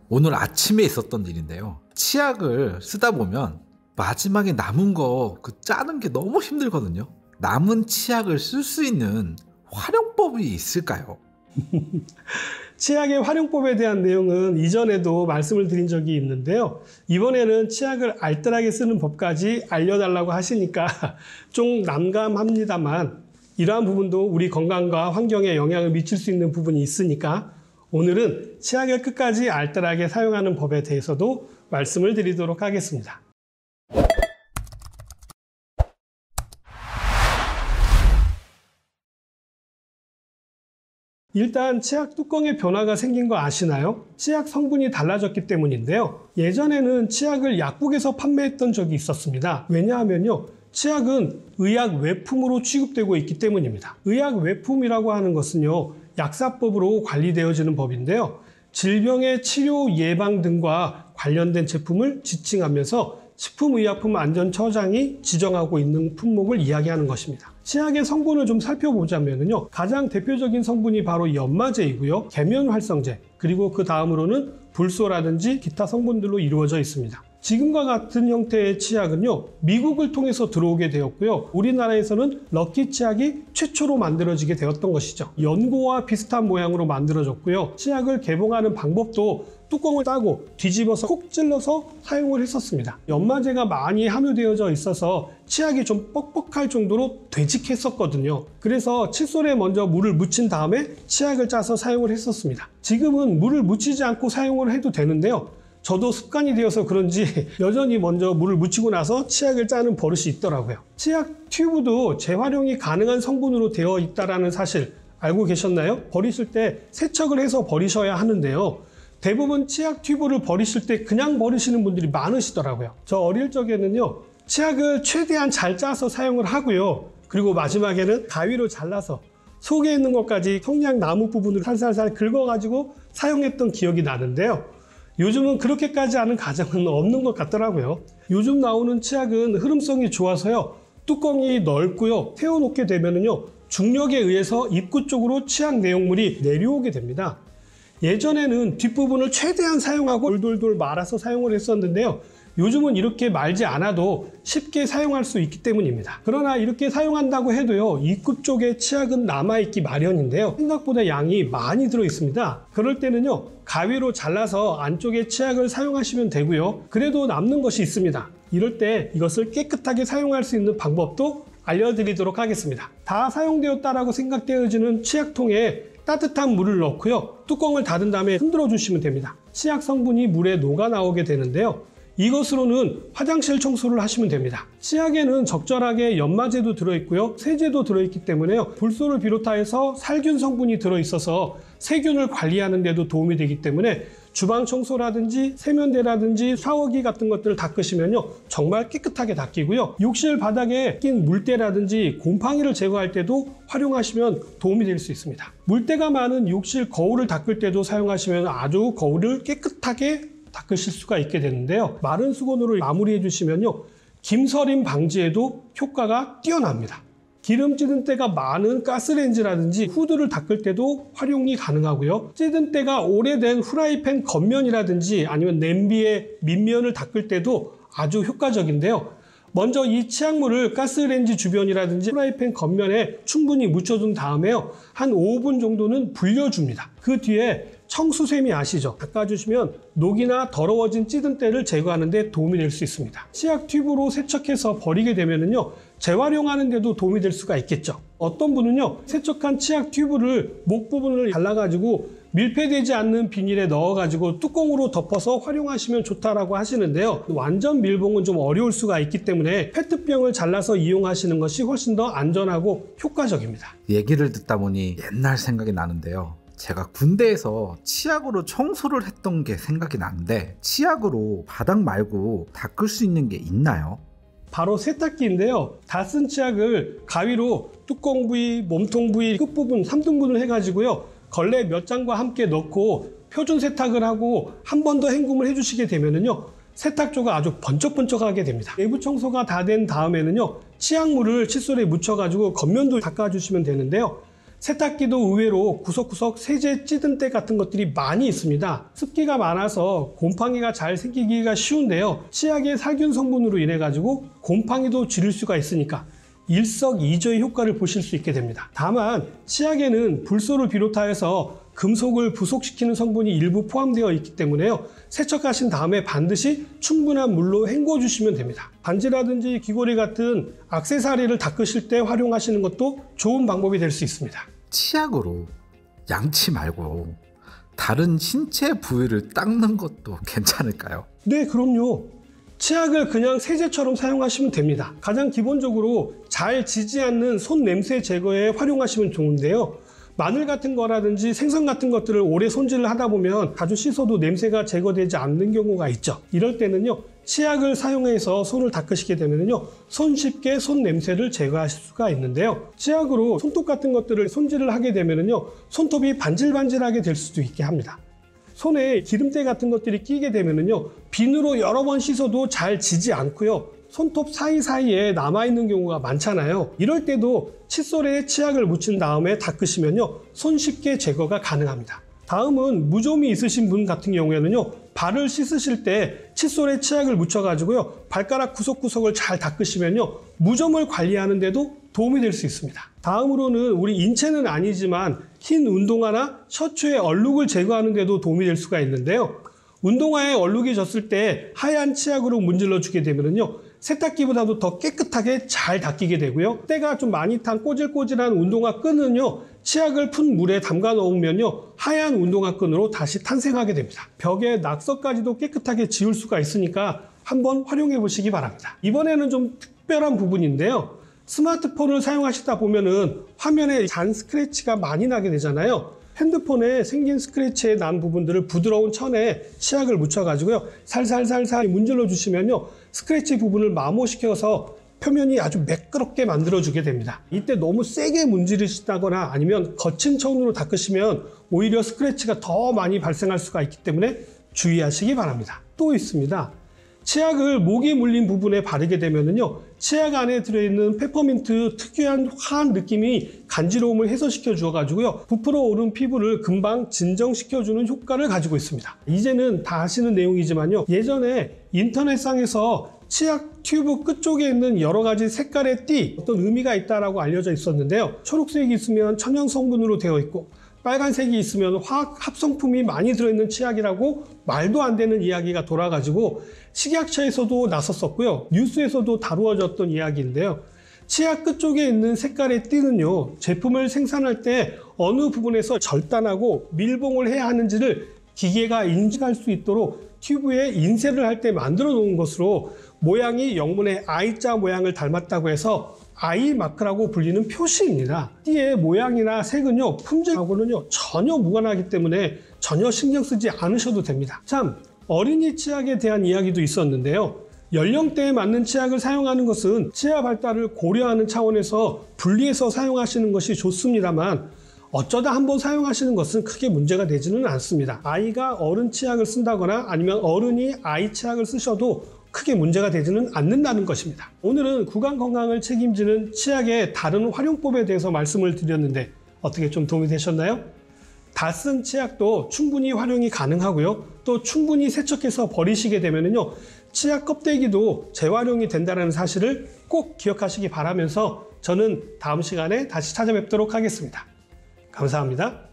오늘 아침에 있었던 일인데요. 치약을 쓰다 보면 마지막에 남은 거 짜는 게 너무 힘들거든요. 남은 치약을 쓸 수 있는 활용법이 있을까요? 치약의 활용법에 대한 내용은 이전에도 말씀을 드린 적이 있는데요. 이번에는 치약을 알뜰하게 쓰는 법까지 알려달라고 하시니까 좀 난감합니다만 이러한 부분도 우리 건강과 환경에 영향을 미칠 수 있는 부분이 있으니까 오늘은 치약을 끝까지 알뜰하게 사용하는 법에 대해서도 말씀을 드리도록 하겠습니다. 일단 치약 뚜껑에 변화가 생긴 거 아시나요? 치약 성분이 달라졌기 때문인데요. 예전에는 치약을 약국에서 판매했던 적이 있었습니다. 왜냐하면요, 치약은 의약 외품으로 취급되고 있기 때문입니다. 의약 외품이라고 하는 것은요, 약사법으로 관리되어지는 법인데요. 질병의 치료 예방 등과 관련된 제품을 지칭하면서 식품의약품안전처장이 지정하고 있는 품목을 이야기하는 것입니다. 치약의 성분을 좀 살펴보자면요, 가장 대표적인 성분이 바로 연마제이고요, 계면활성제, 그리고 그 다음으로는 불소라든지 기타 성분들로 이루어져 있습니다. 지금과 같은 형태의 치약은요, 미국을 통해서 들어오게 되었고요, 우리나라에서는 럭키 치약이 최초로 만들어지게 되었던 것이죠. 연고와 비슷한 모양으로 만들어졌고요, 치약을 개봉하는 방법도 뚜껑을 따고 뒤집어서 콕 찔러서 사용을 했었습니다. 연마제가 많이 함유되어져 있어서 치약이 좀 뻑뻑할 정도로 되직했었거든요. 그래서 칫솔에 먼저 물을 묻힌 다음에 치약을 짜서 사용을 했었습니다. 지금은 물을 묻히지 않고 사용을 해도 되는데요, 저도 습관이 되어서 그런지 여전히 먼저 물을 묻히고 나서 치약을 짜는 버릇이 있더라고요. 치약 튜브도 재활용이 가능한 성분으로 되어 있다는 사실 알고 계셨나요? 버리실 때 세척을 해서 버리셔야 하는데요, 대부분 치약 튜브를 버리실 때 그냥 버리시는 분들이 많으시더라고요. 저 어릴 적에는요, 치약을 최대한 잘 짜서 사용을 하고요, 그리고 마지막에는 가위로 잘라서 속에 있는 것까지 청량 나무 부분을 살살살 긁어가지고 사용했던 기억이 나는데요, 요즘은 그렇게까지 하는 가정은 없는 것 같더라고요. 요즘 나오는 치약은 흐름성이 좋아서요, 뚜껑이 넓고요, 세워놓게 되면은요, 중력에 의해서 입구 쪽으로 치약 내용물이 내려오게 됩니다. 예전에는 뒷부분을 최대한 사용하고 돌돌돌 말아서 사용을 했었는데요, 요즘은 이렇게 말지 않아도 쉽게 사용할 수 있기 때문입니다. 그러나 이렇게 사용한다고 해도요, 입구 쪽에 치약은 남아있기 마련인데요, 생각보다 양이 많이 들어 있습니다. 그럴 때는요, 가위로 잘라서 안쪽에 치약을 사용하시면 되고요, 그래도 남는 것이 있습니다. 이럴 때 이것을 깨끗하게 사용할 수 있는 방법도 알려드리도록 하겠습니다. 다 사용되었다라고 생각되어지는 치약통에 따뜻한 물을 넣고요, 뚜껑을 닫은 다음에 흔들어 주시면 됩니다. 치약 성분이 물에 녹아 나오게 되는데요, 이것으로는 화장실 청소를 하시면 됩니다. 치약에는 적절하게 연마제도 들어있고요, 세제도 들어있기 때문에요, 불소를 비롯하여서 살균 성분이 들어있어서 세균을 관리하는 데도 도움이 되기 때문에 주방 청소라든지 세면대라든지 샤워기 같은 것들을 닦으시면요, 정말 깨끗하게 닦이고요, 욕실 바닥에 낀 물때라든지 곰팡이를 제거할 때도 활용하시면 도움이 될 수 있습니다. 물때가 많은 욕실 거울을 닦을 때도 사용하시면 아주 거울을 깨끗하게 닦으실 수가 있게 되는데요, 마른 수건으로 마무리해 주시면요, 김서림 방지에도 효과가 뛰어납니다. 기름 찌든 때가 많은 가스레인지라든지 후드를 닦을 때도 활용이 가능하고요, 찌든 때가 오래된 후라이팬 겉면이라든지 아니면 냄비의 밑면을 닦을 때도 아주 효과적인데요, 먼저 이 치약물을 가스레인지 주변이라든지 프라이팬 겉면에 충분히 묻혀둔 다음에요, 한 5분 정도는 불려줍니다. 그 뒤에 청수쇠미 아시죠? 닦아주시면 녹이나 더러워진 찌든 때를 제거하는 데 도움이 될 수 있습니다. 치약 튜브로 세척해서 버리게 되면은요, 재활용하는 데도 도움이 될 수가 있겠죠. 어떤 분은요, 세척한 치약 튜브를 목 부분을 잘라가지고 밀폐되지 않는 비닐에 넣어가지고 뚜껑으로 덮어서 활용하시면 좋다라고 하시는데요, 완전 밀봉은 좀 어려울 수가 있기 때문에 페트병을 잘라서 이용하시는 것이 훨씬 더 안전하고 효과적입니다. 얘기를 듣다 보니 옛날 생각이 나는데요, 제가 군대에서 치약으로 청소를 했던 게 생각이 나는데, 치약으로 바닥 말고 닦을 수 있는 게 있나요? 바로 세탁기인데요, 다 쓴 치약을 가위로 뚜껑 부위, 몸통 부위, 끝부분 3등분을 해가지고요, 걸레 몇 장과 함께 넣고 표준 세탁을 하고 한 번 더 헹굼을 해주시게 되면은요, 세탁조가 아주 번쩍번쩍하게 됩니다. 내부 청소가 다 된 다음에는요, 치약물을 칫솔에 묻혀가지고 겉면도 닦아주시면 되는데요, 세탁기도 의외로 구석구석 세제 찌든 때 같은 것들이 많이 있습니다. 습기가 많아서 곰팡이가 잘 생기기가 쉬운데요. 치약의 살균 성분으로 인해 가지고 곰팡이도 줄일 수가 있으니까 일석이조의 효과를 보실 수 있게 됩니다. 다만 치약에는 불소를 비롯하여서 금속을 부속시키는 성분이 일부 포함되어 있기 때문에요. 세척하신 다음에 반드시 충분한 물로 헹궈 주시면 됩니다. 반지라든지 귀걸이 같은 액세서리를 닦으실 때 활용하시는 것도 좋은 방법이 될 수 있습니다. 치약으로 양치 말고 다른 신체 부위를 닦는 것도 괜찮을까요? 네, 그럼요. 치약을 그냥 세제처럼 사용하시면 됩니다. 가장 기본적으로 잘 지지 않는 손 냄새 제거에 활용하시면 좋은데요. 마늘 같은 거라든지 생선 같은 것들을 오래 손질을 하다 보면 자주 씻어도 냄새가 제거되지 않는 경우가 있죠. 이럴 때는요, 치약을 사용해서 손을 닦으시게 되면요, 손쉽게 손 냄새를 제거하실 수가 있는데요. 치약으로 손톱 같은 것들을 손질을 하게 되면요, 손톱이 반질반질하게 될 수도 있게 합니다. 손에 기름때 같은 것들이 끼게 되면요, 비누로 여러 번 씻어도 잘 지지 않고요, 손톱 사이사이에 남아있는 경우가 많잖아요. 이럴 때도 칫솔에 치약을 묻힌 다음에 닦으시면요, 손쉽게 제거가 가능합니다. 다음은 무좀이 있으신 분 같은 경우에는요, 발을 씻으실 때 칫솔에 치약을 묻혀가지고요, 발가락 구석구석을 잘 닦으시면요, 무좀을 관리하는 데도 도움이 될 수 있습니다. 다음으로는 우리 인체는 아니지만 흰 운동화나 셔츠의 얼룩을 제거하는 데도 도움이 될 수가 있는데요. 운동화에 얼룩이 졌을 때 하얀 치약으로 문질러 주게 되면요, 세탁기보다도 더 깨끗하게 잘 닦이게 되고요. 때가 좀 많이 탄 꼬질꼬질한 운동화 끈은요, 치약을 푼 물에 담가 넣으면요, 하얀 운동화 끈으로 다시 탄생하게 됩니다. 벽에 낙서까지도 깨끗하게 지울 수가 있으니까 한번 활용해 보시기 바랍니다. 이번에는 좀 특별한 부분인데요. 스마트폰을 사용하시다 보면은 화면에 잔 스크래치가 많이 나게 되잖아요. 핸드폰에 생긴 스크래치에 난 부분들을 부드러운 천에 치약을 묻혀가지고요, 살살살살 문질러 주시면요, 스크래치 부분을 마모시켜서 표면이 아주 매끄럽게 만들어주게 됩니다. 이때 너무 세게 문지르시다거나 아니면 거친 천으로 닦으시면 오히려 스크래치가 더 많이 발생할 수가 있기 때문에 주의하시기 바랍니다. 또 있습니다. 치약을 모기 물린 부분에 바르게 되면요, 치약 안에 들어있는 페퍼민트 특유한 화한 느낌이 간지러움을 해소시켜 주어가지고요, 부풀어 오른 피부를 금방 진정시켜주는 효과를 가지고 있습니다. 이제는 다 아시는 내용이지만요, 예전에 인터넷상에서 치약 튜브 끝쪽에 있는 여러 가지 색깔의 띠, 어떤 의미가 있다라고 알려져 있었는데요. 초록색이 있으면 천연 성분으로 되어 있고, 빨간색이 있으면 화학 합성품이 많이 들어있는 치약이라고 말도 안 되는 이야기가 돌아가지고 식약처에서도 나섰었고요, 뉴스에서도 다루어졌던 이야기인데요. 치약 끝쪽에 있는 색깔의 띠는요, 제품을 생산할 때 어느 부분에서 절단하고 밀봉을 해야 하는지를 기계가 인식할 수 있도록 튜브에 인쇄를 할 때 만들어 놓은 것으로 모양이 영문의 I자 모양을 닮았다고 해서 I 마크라고 불리는 표시입니다. 띠의 모양이나 색은요, 품질하고는요 전혀 무관하기 때문에 전혀 신경 쓰지 않으셔도 됩니다. 참, 어린이 치약에 대한 이야기도 있었는데요. 연령대에 맞는 치약을 사용하는 것은 치아 발달을 고려하는 차원에서 분리해서 사용하시는 것이 좋습니다만, 어쩌다 한번 사용하시는 것은 크게 문제가 되지는 않습니다. 아이가 어른 치약을 쓴다거나 아니면 어른이 아이 치약을 쓰셔도 크게 문제가 되지는 않는다는 것입니다. 오늘은 구강 건강을 책임지는 치약의 다른 활용법에 대해서 말씀을 드렸는데 어떻게 좀 도움이 되셨나요? 다 쓴 치약도 충분히 활용이 가능하고요, 또 충분히 세척해서 버리시게 되면요, 치약 껍데기도 재활용이 된다는 사실을 꼭 기억하시기 바라면서 저는 다음 시간에 다시 찾아뵙도록 하겠습니다. 감사합니다.